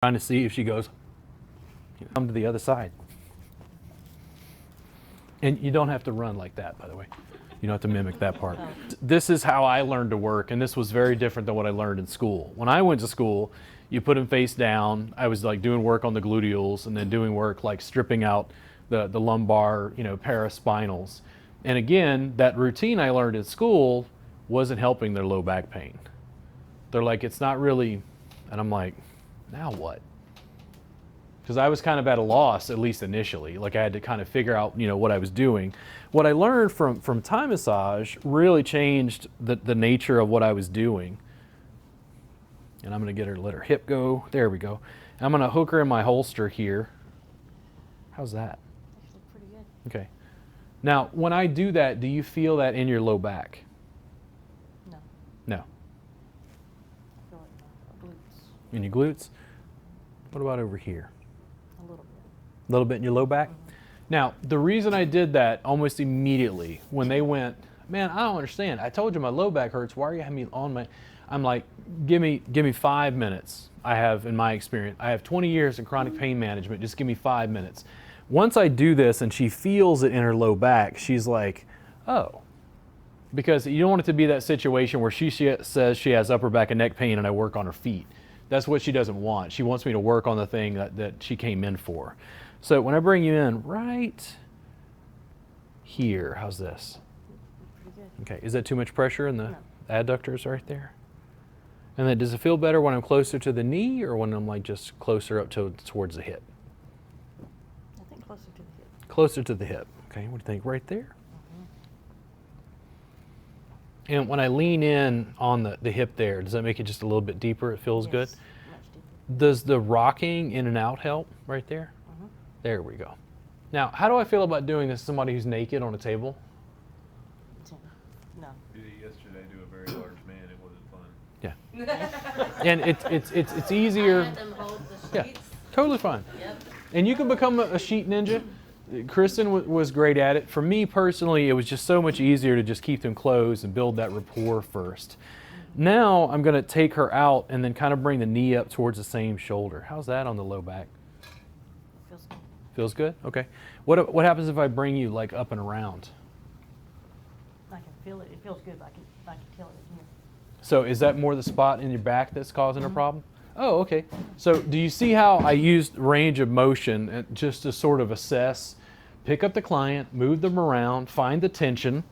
Trying to see if she goes, come to the other side. And you don't have to run like that, by the way. You don't have to mimic that part. This is how I learned to work, and this was very different than what I learned in school. When I went to school, you put him face down. I was like doing work on the gluteals and then doing work like stripping out the lumbar, paraspinals. And again, that routine I learned in school wasn't helping their low back pain. They're like, it's not really, and I'm like, now what? Because I was kind of at a loss, at least initially. Like I had to kind of figure out, what I was doing. What I learned from Thai massage really changed the nature of what I was doing. And I'm going to get her to let her hip go. There we go. And I'm going to hook her in my holster here. How's that? Actually pretty good. Okay. Now, when I do that, do you feel that in your low back? No. No. I feel like my glutes. In your glutes? What about over here? A little bit. A little bit in your low back? Mm-hmm. Now, the reason I did that almost immediately when they went, man, I don't understand. I told you my low back hurts. Why are you having me on my... I'm like, give me 5 minutes. I have, in my experience, I have 20 years in chronic pain management. Just give me 5 minutes. Once I do this and she feels it in her low back, she's like, oh. Because you don't want it to be that situation where she says she has upper back and neck pain and I work on her feet. That's what she doesn't want. She wants me to work on the thing that she came in for. So when I bring you in right here, how's this? Pretty good. Okay, is that too much pressure in the No. adductors right there? And then does it feel better when I'm closer to the knee or when I'm like just closer up towards the hip? I think closer to the hip. Closer to the hip. Okay, what do you think? Right there? Mm-hmm. And when I lean in on the hip there, does that make it just a little bit deeper? It feels good? Yes, much deeper. Does the rocking in and out help right there? Mm-hmm. There we go. Now, how do I feel about doing this to somebody who's naked on a table? No. Did it yesterday to a very large man. It wasn't fun. Yeah. And it's easier. I had them hold the Yeah, sheets. totally fine. Yep. And you can become a sheet ninja. Kristen was great at it. For me personally, it was just so much easier to just keep them closed and build that rapport first. Now I'm going to take her out and then kind of bring the knee up towards the same shoulder. How's that on the low back? Feels good. Feels good? Okay. What happens if I bring you like up and around? I can feel it. It feels good. I can tell it in here. So is that more the spot in your back that's causing a problem? Oh, okay. So do you see how I used range of motion just to sort of assess, pick up the client, move them around, find the tension,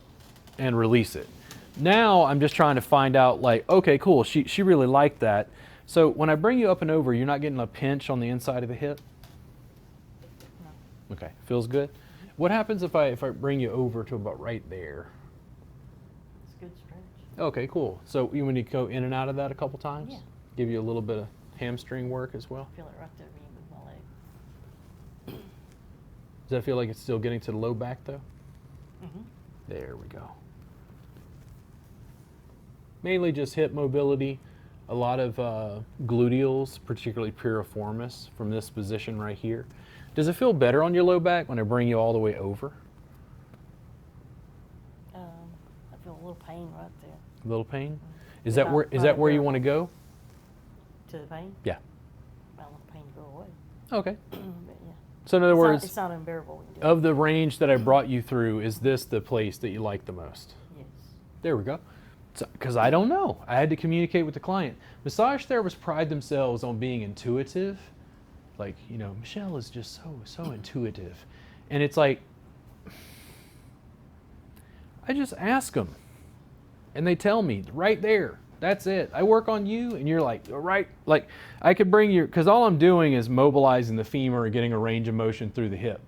and release it. Now I'm just trying to find out like, okay, cool, she really liked that. So when I bring you up and over, you're not getting a pinch on the inside of the hip? No. Okay, feels good. What happens if I bring you over to about right there? It's a good stretch. Okay, cool. So you want to go in and out of that a couple times? Yeah. Give you a little bit of hamstring work as well? I feel it right there when you move my leg. Does that feel like it's still getting to the low back though? Mm-hmm. There we go. Mainly just hip mobility, a lot of gluteals, particularly piriformis from this position right here. Does it feel better on your low back when I bring you all the way over? I feel a little pain right there. A little pain? Is Yeah, that where you right. want to go? To the pain? Yeah. I want the pain to go away. Okay. But yeah. So in other words, It's not unbearable when you do of the range that I brought you through, is this the place that you like the most? it. Yes. There we go. Because I don't know. I had to communicate with the client. Massage therapists pride themselves on being intuitive. Like, Michelle is just so intuitive. And it's like, I just ask them. And they tell me right there. That's it. I work on you, and you're like, all right. Like, I could bring you, because all I'm doing is mobilizing the femur and getting a range of motion through the hip.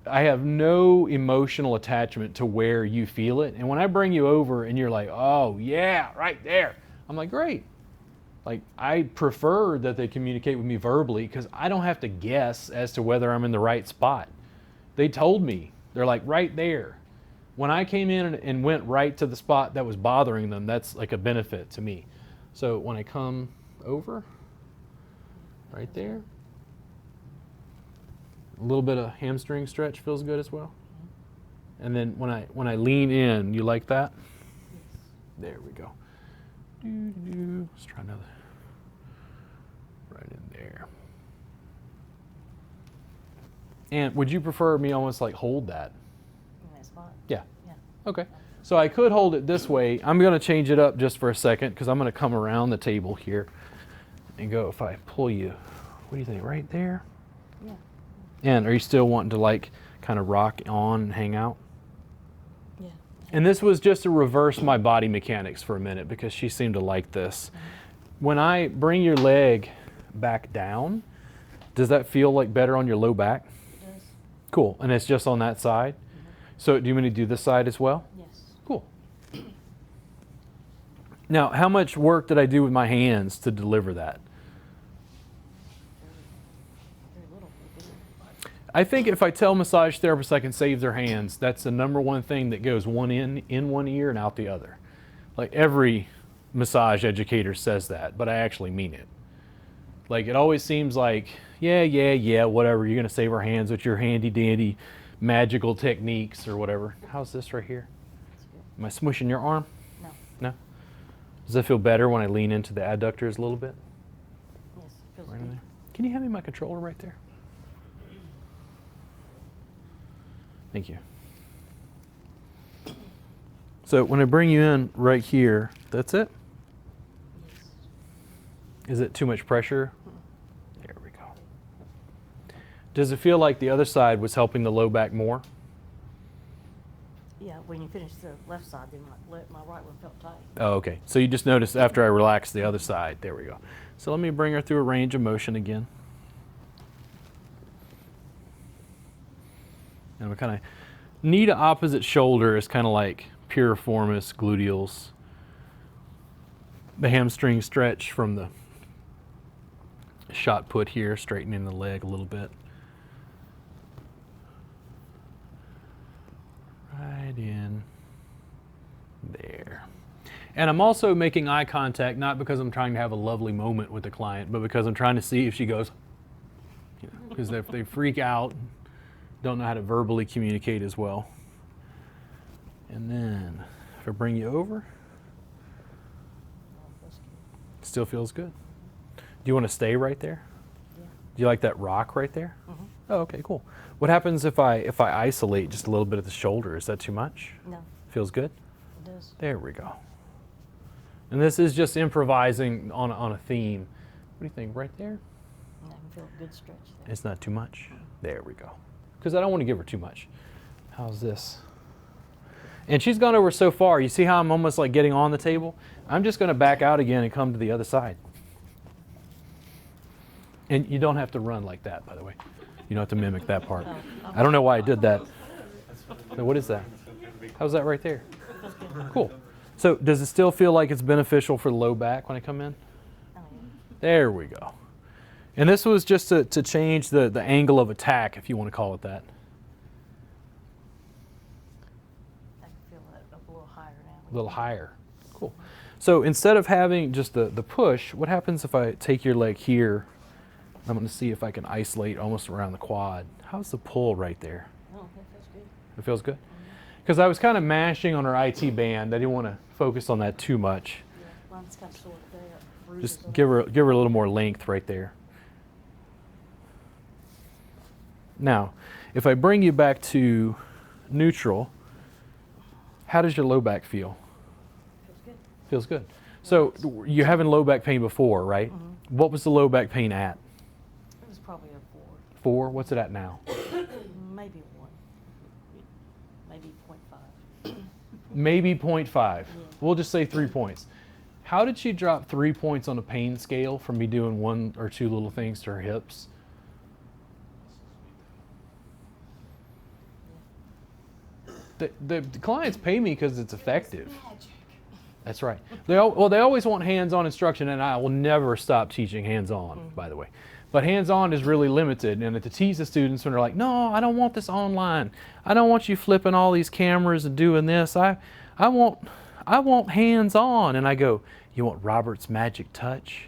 I have no emotional attachment to where you feel it. And when I bring you over and you're like, oh, yeah, right there, I'm like, great. Like, I prefer that they communicate with me verbally because I don't have to guess as to whether I'm in the right spot. They told me. They're like, right there. When I came in and went right to the spot that was bothering them, that's like a benefit to me. So when I come over, right there, a little bit of hamstring stretch feels good as well. And then when I lean in, you like that? Yes. There we go. Let's try another. Right in there. And would you prefer me almost like hold that? in that spot. Yeah. Yeah. Okay. So I could hold it this way. I'm going to change it up just for a second because I'm going to come around the table here and go. If I pull you, what do you think? Right there? Yeah. And are you still wanting to like kind of rock on and hang out? Yeah. And this was just to reverse my body mechanics for a minute because she seemed to like this. When I bring your leg back down, does that feel like better on your low back? It does. Cool. And it's just on that side? So do you want me to do this side as well? Yes. Cool. Now, how much work did I do with my hands to deliver that? Very little. I think if I tell massage therapists I can save their hands, that's the number one thing that goes one in one ear and out the other. Like every massage educator says that, but I actually mean it. Like it always seems like, yeah, whatever, you're gonna save our hands with your handy dandy magical techniques or whatever. How's this right here? That's good. Am I smushing your arm? No. No? Does that feel better when I lean into the adductors a little bit? Yes. Feels Right in good. there. Can you hand me my controller right there? Thank you. So when I bring you in right here, that's it? Yes. Is it too much pressure? There we go. Does it feel like the other side was helping the low back more? Yeah. When you finish the left side, then my right one felt tight. Oh, okay. So you just noticed after I relaxed the other side. There we go. So let me bring her through a range of motion again. And we kind of knee to opposite shoulder is kind of like piriformis, gluteals. The hamstring stretch from the shot put here, straightening the leg a little bit. Right in there. And I'm also making eye contact, not because I'm trying to have a lovely moment with the client, but because I'm trying to see if she goes, because if they freak out, don't know how to verbally communicate as well. And then if I bring you over, That's good. still feels good. Do you want to stay right there? Yeah. Do you like that rock right there? Mm-hmm. Oh, okay, cool. What happens if I isolate just a little bit at the shoulder? Is that too much? No. Feels good? It does. There we go. And this is just improvising on a theme. What do you think? Right there? I can feel a good stretch there. It's not too much? There we go. Because I don't want to give her too much. How's this? And she's gone over so far. You see how I'm almost like getting on the table? I'm just going to back out again and come to the other side. And you don't have to run like that, by the way. You don't have to mimic that part. Oh. I don't know why I did that. So what is that? How's that right there? Feels good. Cool. So does it still feel like it's beneficial for the low back when I come in? Oh, yeah. There we go. And this was just to change the angle of attack, if you want to call it that. I can feel that up a little higher now. A little higher. Cool. So instead of having just the push, what happens if I take your leg here? I'm going to see if I can isolate almost around the quad. How's the pull right there? Oh, that feels good. It feels good? Because I was kind of mashing on her IT band. I didn't want to focus on that too much. Yeah. Mine's kind of sore there. Bruises Just on give her a little more length right there. Now, if I bring you back to neutral, how does your low back feel? Feels good. Feels good. So you're having low back pain before, right? Mm-hmm. What was the low back pain at? It was probably a 4. 4? What's it at now? Maybe 1. Maybe 0.5. Maybe 0.5. Yeah. We'll just say 3 points. How did she drop 3 points on a pain scale from me doing 1 or 2 little things to her hips? The clients pay me because it's effective. That's right. They always want hands-on instruction, and I will never stop teaching hands-on, by the way. But hands-on is really limited, and to tease the students when they're like, no, I don't want this online. I don't want you flipping all these cameras and doing this. I want hands-on. And I go, you want Robert's magic touch?